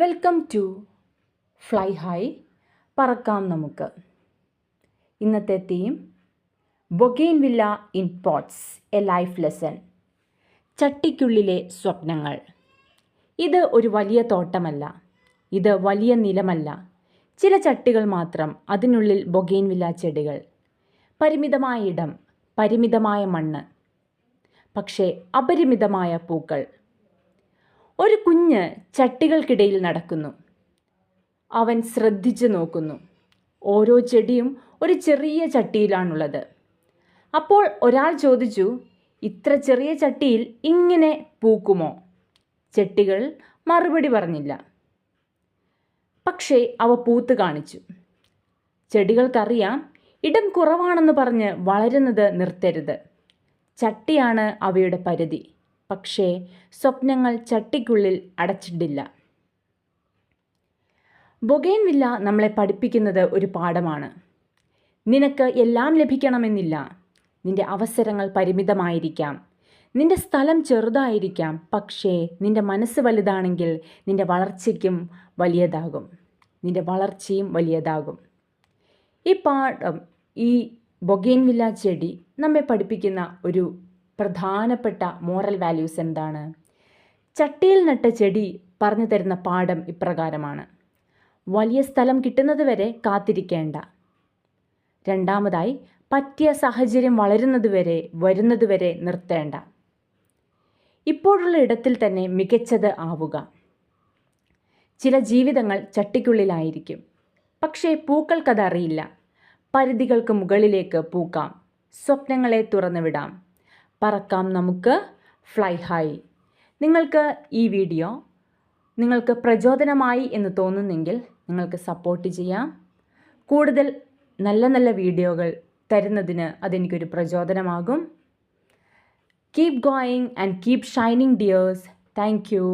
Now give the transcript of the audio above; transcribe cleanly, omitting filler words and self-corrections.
Welcome to fly high പറക്കാം നമുക്ക്. ഇന്നത്തെ theme bougainvillea in pots, a life lesson. ചട്ടിക്കുള്ളിലെ സ്വപ്നങ്ങൾ. ഇത് ഒരു വലിയ തോട്ടമല്ല, ഇത് വലിയ നിലമല്ല, ചില ചട്ടികൾ മാത്രം, അതിനുള്ളിൽ ബൊഗെയിൻവില്ല ചെടികൾ. പരിമിതമായ ഇടം, പരിമിതമായ മണ്ണ്, പക്ഷേ അപരിമിതമായ പൂക്കൾ. ഒരു കുഞ്ഞ് ചട്ടികൾക്കിടയിൽ നടക്കുന്നു. അവൻ ശ്രദ്ധിച്ചു നോക്കുന്നു. ഓരോ ചെടിയും ഒരു ചെറിയ ചട്ടിയിലാണുള്ളത്. അപ്പോൾ ഒരാൾ ചോദിച്ചു, ഇത്ര ചെറിയ ചട്ടിയിൽ ഇങ്ങനെ പൂക്കുമോ? ചെടികൾ മറുപടി പറഞ്ഞില്ല. പക്ഷേ അവ പൂത്ത് കാണിച്ചു. ചെടികൾക്കറിയാം, ഇടം കുറവാണെന്ന് പറഞ്ഞ് വളരുന്നത് നിർത്തരുത്. ചട്ടിയാണ് അവയുടെ പരിധി. പക്ഷേ സ്വപ്നങ്ങൾ ചട്ടിക്കുള്ളിൽ അടച്ചിട്ടില്ല. ബൊഗെയിൻവില്ല നമ്മളെ പഠിപ്പിക്കുന്നത് ഒരു പാഠമാണ്. നിനക്ക് എല്ലാം ലഭിക്കണമെന്നില്ല. നിന്റെ അവസരങ്ങൾ പരിമിതമായിരിക്കാം, നിന്റെ സ്ഥലം ചെറുതായിരിക്കാം, പക്ഷേ നിന്റെ മനസ്സ് വലുതാണെങ്കിൽ നിന്റെ വളർച്ചയും വലിയതാകും. ഈ പാഠം, ഈ ബൊഗെയിൻവില്ല ചെടി നമ്മെ പഠിപ്പിക്കുന്ന ഒരു പ്രധാനപ്പെട്ട മോറൽ വാല്യൂസ് എന്താണ്? ചട്ടിയിൽ നട്ട ചെടി പറഞ്ഞു തരുന്ന പാഠം ഇപ്രകാരമാണ്: വലിയ സ്ഥലം കിട്ടുന്നതുവരെ കാത്തിരിക്കേണ്ട. രണ്ടാമതായി, പറ്റിയ സാഹചര്യം വരുന്നതുവരെ നിർത്തേണ്ട. ഇപ്പോഴുള്ള ഇടത്തിൽ തന്നെ മികച്ചത് ആവുക. ചില ജീവിതങ്ങൾ ചട്ടിക്കുള്ളിലായിരിക്കും, പക്ഷേ പൂക്കൾക്കതറിയില്ല. പരിധികൾക്ക് മുകളിലേക്ക് പൂക്കാം, സ്വപ്നങ്ങളെ തുറന്നുവിടാം. പറക്കാം നമുക്ക്, ഫ്ലൈ ഹൈ. നിങ്ങൾക്ക് ഈ വീഡിയോ നിങ്ങൾക്ക് പ്രചോദനമായി എന്ന് തോന്നുന്നെങ്കിൽ നിങ്ങൾക്ക് സപ്പോർട്ട് ചെയ്യാം. കൂടുതൽ നല്ല നല്ല വീഡിയോകൾ തരുന്നതിന് അതെനിക്കൊരു പ്രചോദനമാകും. Keep going and keep shining dears. Thank U.